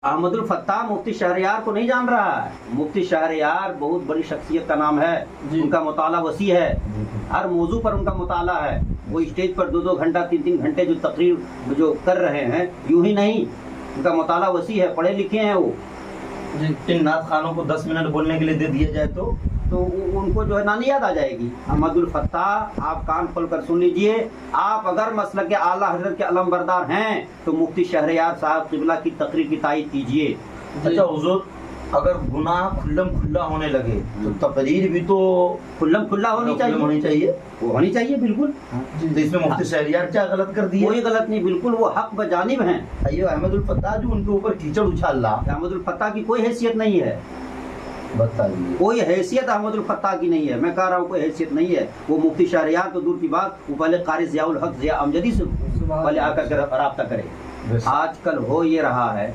Ahmadul Fattah मुफ्ती शहरयार को नहीं जान रहा है। मुफ्ती शहरयार बहुत बड़ी शख्सियत का नाम है, उनका मुताला वसी है, हर मौजू पर उनका मुताला है। वो स्टेज पर 2-2 घंटा 3-3 घंटे जो तकरीर जो कर रहे हैं, यूं ही नहीं, उनका मुताला वसी है, पढ़े लिखे हैं वो। इन नात खानों को 10 मिनट बोलने के लिए दे दिया जाए तो उनको जो है नानी याद आ जाएगी। अहमदुल फत्ताह, आप कान खोल कर सुन लीजिए, आप अगर मसलक के आला हजरत के अलमबरदार हैं तो मुफ्ती शहरयार साहब क़िबला की तकरीर की तायीद कीजिए। अच्छा हुजूर, अगर गुनाह खुल्लम खुल्ला होने लगे तो तकरीर भी तो खुल्लम खुल्ला होनी चाहिए, वो होनी चाहिए बिल्कुल। तो इसमें मुफ्ती शहरयार क्या गलत कर दिया? कोई गलत नहीं, बिल्कुल वो हक बजानिब हैं। ये अहमदुल फत्ताह जो उनके ऊपर कीचड़ उछाल रहा, अहमदुल फत्ताह की कोई हैसियत नहीं है, बताइए। कोई हैसियत अहमदुल फत्ताह की नहीं है। मैं कह रहा हूँ कोई हैसियत नहीं है। वो मुफ्ती शहरयार तो दूर की बात, वो पहले कारी ज़ियाउल हक ज़िया अमजदी से पहले आकर रब्ता करे। आजकल हो ये रहा है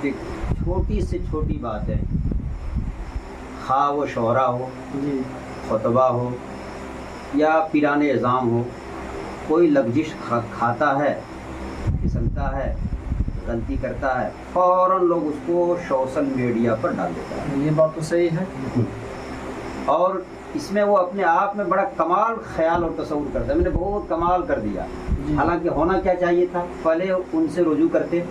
कि छोटी से छोटी बात है, खा वो शोहरा हो, खुतबा हो या पीराने इज़ाम हो, कोई लग्जिश खाता है, फिसलता है, गलती करता है, फौरन लोग उसको सोशल मीडिया पर डाल देता है। ये बात तो सही है। और इसमें वो अपने आप में बड़ा कमाल ख्याल और तसव्वुर करता है, मैंने बहुत कमाल कर दिया। हालांकि होना क्या चाहिए था, पहले उनसे रुजू करते,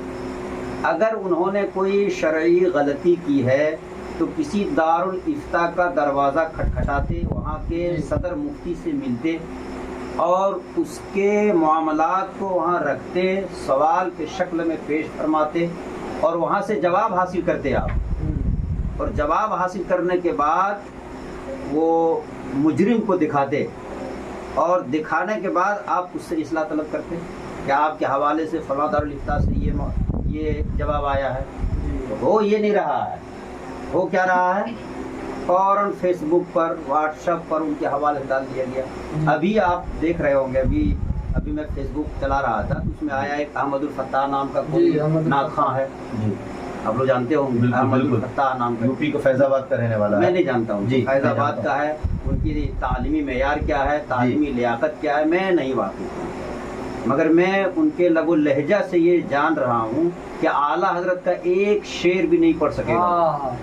अगर उन्होंने कोई शरई गलती की है तो किसी दारुल इफ्ता का दरवाज़ा खटखटाते, वहाँ के सदर मुफ्ती से मिलते और उसके मामलात को वहाँ रखते, सवाल के शक्ल में पेश फरमाते और वहाँ से जवाब हासिल करते आप। और जवाब हासिल करने के बाद वो मुजरिम को दिखाते और दिखाने के बाद आप उससे इस्लाह तलब करते कि आपके हवाले से फलां दारुल इफ्ता से ये जवाब आया है। तो हो ये नहीं रहा है, हो क्या रहा है, फौरन फेसबुक पर, व्हाट्सएप पर उनके हवाले डाल दिया गया। अभी आप देख रहे होंगे, अभी मैं फेसबुक चला रहा था, उसमें आया एक अहमदुल फत्ताह नाम का कोई नाखा है, आप लोग जानते होंगे, अहमदुल फत्ताह नाम का, यूपी का फैजाबाद का रहने वाला है। मैं नहीं जानता हूँ जी, फैजाबाद का है। उनकी तालीमी मेयार क्या है, तालीमी लियाकत क्या है, मैं नहीं वाकिफ हूँ, मगर मैं उनके लबो लहजा से ये जान रहा हूँ कि आला हजरत का एक शेर भी नहीं पढ़ सकेगा।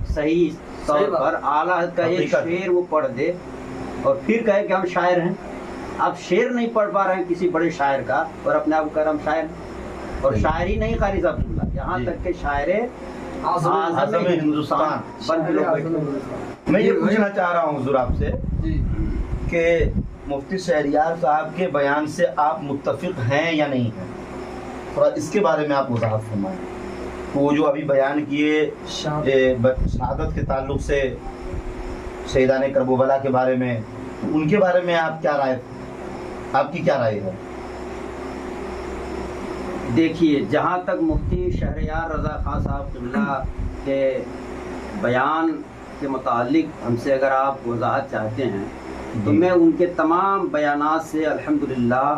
सही तौर पर आला हजरत का एक शेर वो पढ़ दे और फिर कहे कि हम शायर हैं। आप शेर नहीं पढ़ पा रहे हैं किसी बड़े शायर का और अपने आप को कह रहे हम शायर, और शायरी नहीं कारी साहब, यहाँ तक के शायरे आज़म हिंदुस्तान बन के लोग। मैं ये पूछना चाह रहा हूँ हुजूर आपसे कि मुफ्ती शहरयार साहब के बयान से आप मुत्तफिक हैं या नहीं हैं, थोड़ा इसके बारे में आप वजाहत फरमाएं। वो जो अभी बयान किए शहादत के ताल्लुक से, शहीदाने करबला के बारे में, उनके बारे में आप क्या राय, आपकी क्या राय है? देखिए, जहाँ तक मुफ्ती शहरयार रज़ा खान साहब क़िबला के बयान के मुतालिक हमसे अगर आप वजाहत चाहते हैं तो मैं उनके तमाम बयानात से अल्हम्दुलिल्लाह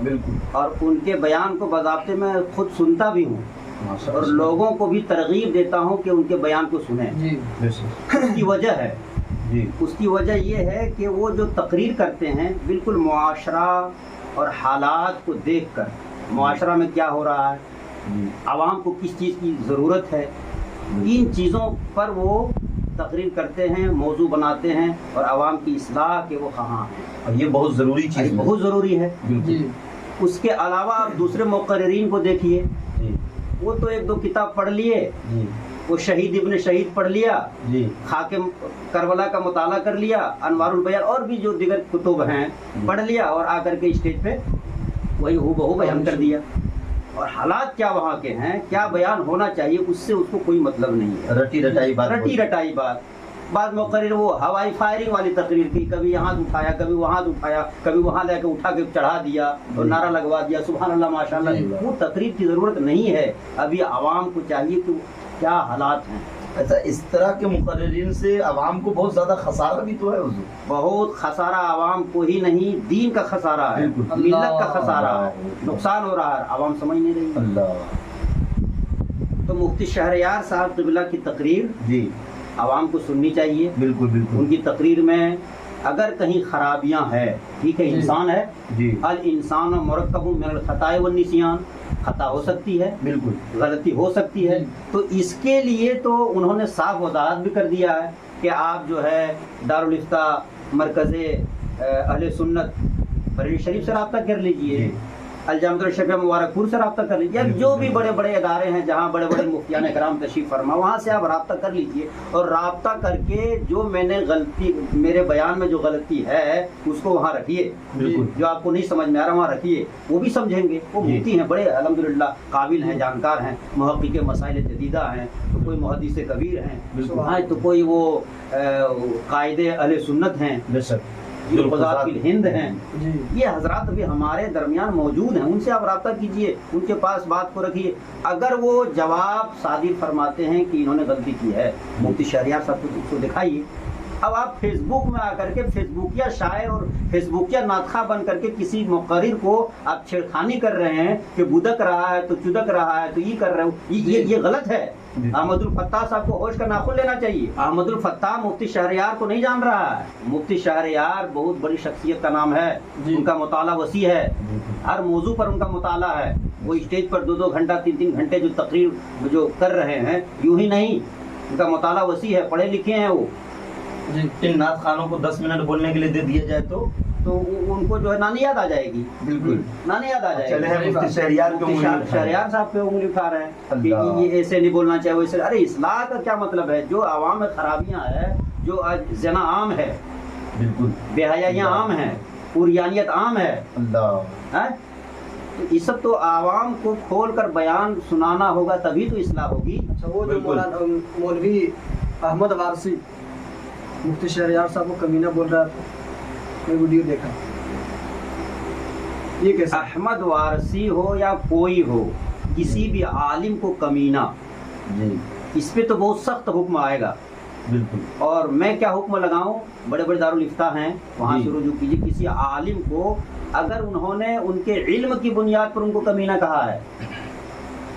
बिल्कुल, और उनके बयान को बज़ाब्ते मैं खुद सुनता भी हूँ और लोगों को भी तरगीब देता हूँ कि उनके बयान को सुने। उसकी वजह है उसकी वजह ये है कि वो जो तकरीर करते हैं बिल्कुल मुआशरा और हालात को देखकर, मुआशरा में क्या हो रहा है, आवाम को किस चीज़ की ज़रूरत है, इन चीज़ों पर वो तकरीर करते हैं, मौजू बनाते हैं और आवाम की इस्लाह के वो कहाँ हैं। और ये बहुत ज़रूरी चीज़, बहुत ज़रूरी है। उसके अलावा आप दूसरे मुक़र्रिरीन को देखिए, वो तो 1-2 किताब पढ़ लिए, वो शहीद इब्न शहीद पढ़ लिया, खाके करबला का मुताला कर लिया, अनवारुल बयान और भी जो दिगर कुतुब हैं पढ़ लिया और आकर के स्टेज पे वही हूबहू बयान कर दिया। और हालात क्या वहाँ के हैं, क्या बयान होना चाहिए, उससे उसको कोई मतलब नहीं है। रटी रटाई बात। बाद मुक़र्रिर वो हवाई फायरिंग वाली तकरीर की, कभी यहाँ उठाया, कभी वहाँ उठाया, कभी वहाँ लेकर उठा के चढ़ा दिया और नारा लगवा दिया, सुभान अल्लाह माशाअल्लाह। वो तकरीर की ज़रूरत नहीं है। अभी आवाम को चाहिए कि क्या हालात हैं। अच्छा, इस तरह के मुक़र्रिरीन से आवाम को बहुत ज़्यादा खसारा भी तो है हुजूर। बहुत खसारा, आवाम को ही नहीं, दीन का खसारा है, मिल्लत का खसारा है, नुकसान हो रहा है, आवाम समझ नहीं रही। तो मुफ्ती शहरयार साहब क़िबला की तकरीर आवाम को सुननी चाहिए। बिल्कुल बिल्कुल। उनकी तकरीर में अगर कहीं खराबियां है, ठीक है, इंसान है, अल इंसान मुरक्कबुम मिनल खताए व निसियान, خطا ہو سکتی ہے، بالکل غلطی ہو سکتی ہے، تو اس کے لیے تو انہوں نے صاف وضاحت بھی کر دیا ہے کہ آپ جو ہے دارالافتاء مرکز اہل سنت بریلی شریف سے رابطہ کر لیجئے، الجامعۃ الشفیہ مبارک پور سے رابطہ کر لیجیے، جو بھی بڑے بڑے ادارے ہیں جہاں بڑے بڑے مفتیان کرام تشریف فرما، وہاں سے آپ رابطہ کر لیجیے، اور رابطہ کر کے جو میں نے غلطی، میرے بیان میں جو غلطی ہے اس کو وہاں رکھیے، جو آپ کو نہیں سمجھ میں آ رہا وہاں رکھیے، وہ بھی سمجھیں گے، وہ مفتی ہیں بڑے الحمدللہ قابل ہیں، جانکار ہیں، محقق مسائل جدیدہ ہیں، تو کوئی محدث کبیر ہیں، تو کوئی وہ قائد اہل سنت ہیں، قضات فی الہند ہیں، یہ حضرات ابھی ہمارے درمیان موجود ہیں، ان سے آپ رابطہ کیجئے، ان کے پاس بات کو رکھیے، اگر وہ جواب صادر فرماتے ہیں کہ انہوں نے غلطی کی ہے، مفتی شہریار صاحب کو دکھائیے۔ اب آپ فیس بک میں آ کر کے فیس بکیا شاعر اور فیس بکیا ناطخہ بن کر کے کسی مقرر کو آپ چھیڑخانی کر رہے ہیں کہ بدک رہا ہے تو چدک رہا ہے تو یہ کر رہے ہو، یہ غلط ہے۔ احمد الفتاح صاحب کو ہوش کا ناخن لینا چاہیے۔ احمد الفتاح مفتی شہریار کو نہیں جان رہا ہے، مفتی شہریار بہت بڑی شخصیت کا نام ہے، ان کا مطالعہ وسیع ہے، ہر موضوع پر ان کا مطالعہ ہے، وہ اسٹیج پر 2 گھنٹہ 3 گھنٹے جو تقریر جو کر رہے ہیں یوں ہی نہیں، ان کا مطالعہ وسیع ہے، پڑھے لکھے ہیں وہ۔ ان نعت خانوں کو 10 منٹ بولنے کے لیے دے دیا جائے تو ان کو جو ہے نانی یاد آ جائے گی، بالکل نانی یاد آ جائے گی۔ چلے مفتی شہریار شہریار صاحب پہ انگلی اٹھا رہے ہیں کہ یہ ایسے نہیں بولنا چاہیے، ویسے۔ ارے اصلاح کا کیا مطلب ہے؟ جو عوام میں خرابیاں ہیں، جو زنا عام ہے، بالکل بے حیائیاں عام ہیں، عریانیت عام ہے، تو یہ سب تو عوام کو کھول کر بیان سنانا ہوگا، تبھی تو اصلاح ہوگی۔ وہ جو مولوی احمد وارثی مفتی شہریار صاحب کو کمینہ بول رہا تھا، میں ویڈیو دیکھا، یہ کیسا؟ احمد وارثی ہو یا کوئی ہو، کسی بھی عالم کو کمینہ، اس پہ تو بہت سخت حکم آئے گا، بالکل۔ اور میں کیا حکم لگاؤں؟ بڑے بڑے دارالافتاء ہیں، وہاں سے رجوع کیجیے، کسی عالم کو اگر انہوں نے ان کے علم کی بنیاد پر ان کو کمینہ کہا ہے،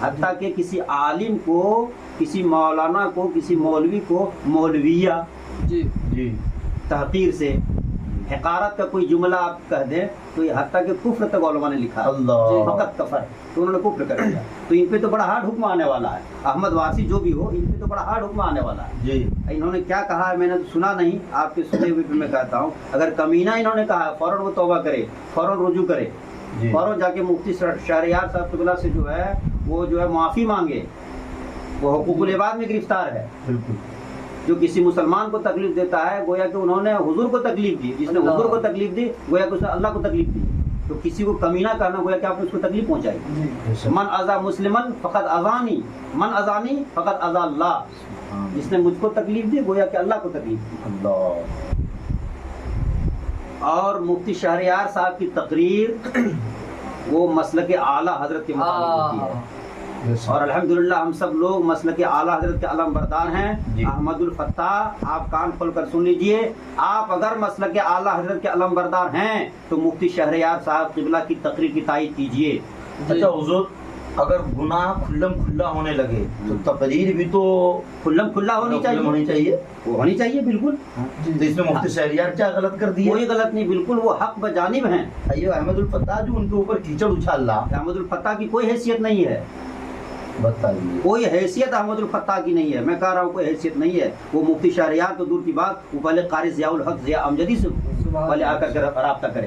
حتیٰ کہ کسی عالم کو، کسی مولانا کو، کسی مولوی کو مولویہ تحقیر سے، حقارت کا کوئی جملہ آپ کہہ دیں تو یہ حتیٰ کہ کفر تک علماء نے لکھا ہے، فقط کفر، تو انہوں نے کفر کر دیا، تو ان پہ تو بڑا ہارڈ حکم آنے والا ہے۔ احمد وارثی جو بھی ہو، ان پہ تو بڑا ہارڈ حکم آنے والا ہے۔ انہوں نے کیا کہا ہے میں نے تو سنا نہیں، آپ کے سنے ہوئے پہ میں کہتا ہوں، اگر کمینہ انہوں نے کہا ہے فوراً وہ توبہ کرے، فوراً رجوع کرے، فوراً جا کے مفتی شہریار صاحب قبلہ سے جو ہے وہ جو ہے معافی مانگے، وہ حقوق العباد میں گرفتار ہے۔ جو کسی مسلمان کو تکلیف دیتا ہے گویا کہ انہوں نے حضور کو تکلیف دی، جس نے حضور کو تکلیف دی گویا کہ اس نے اللہ کو تکلیف دی، تو کسی کو کمینہ کرنا گویا کہ آپ نے اس کو تکلیف پہنچائی۔ من اذا مسلمن فقط اذانی، من اذانی فقط اذا اللہ، جس نے مجھ کو تکلیف دی گویا کہ اللہ کو تکلیف دی۔ اور مفتی شہریار صاحب کی تقریر وہ مسلک اعلیٰ حضرت کے مطابق ہوتی ہے، اور الحمدللہ ہم سب لوگ مسلک اعلیٰ حضرت کے علم بردار ہیں۔ احمد الفتاح آپ کان کھول کر سن لیجئے، آپ اگر مسلک اعلیٰ حضرت کے علم بردار ہیں تو مفتی شہریار صاحب قبلہ کی تقریر کی تائید کیجئے۔ اچھا حضور، اگر گناہ کھلم کھلا ہونے لگے تو تقریر بھی تو کھلم کھلا ہونی چاہیے، وہ ہونی چاہیے بالکل۔ تو اس میں مفتی شہریار کیا غلط کر دیا؟ کوئی غلط نہیں، بالکل وہ حق بجانب ہیں۔ احمد الفتاح جو ان کے اوپر کیچڑ اچھال رہا، احمد الفتاح کی کوئی حیثیت نہیں ہے، بتائیے، کوئی حیثیت احمد الفتاح کی نہیں ہے، میں کہہ رہا ہوں کوئی حیثیت نہیں ہے۔ وہ مفتی شہریار تو دور کی بات، وہ پہلے قاری ضیاء الحق ضیاء امجدی سے پہلے آ کر رابطہ کرے۔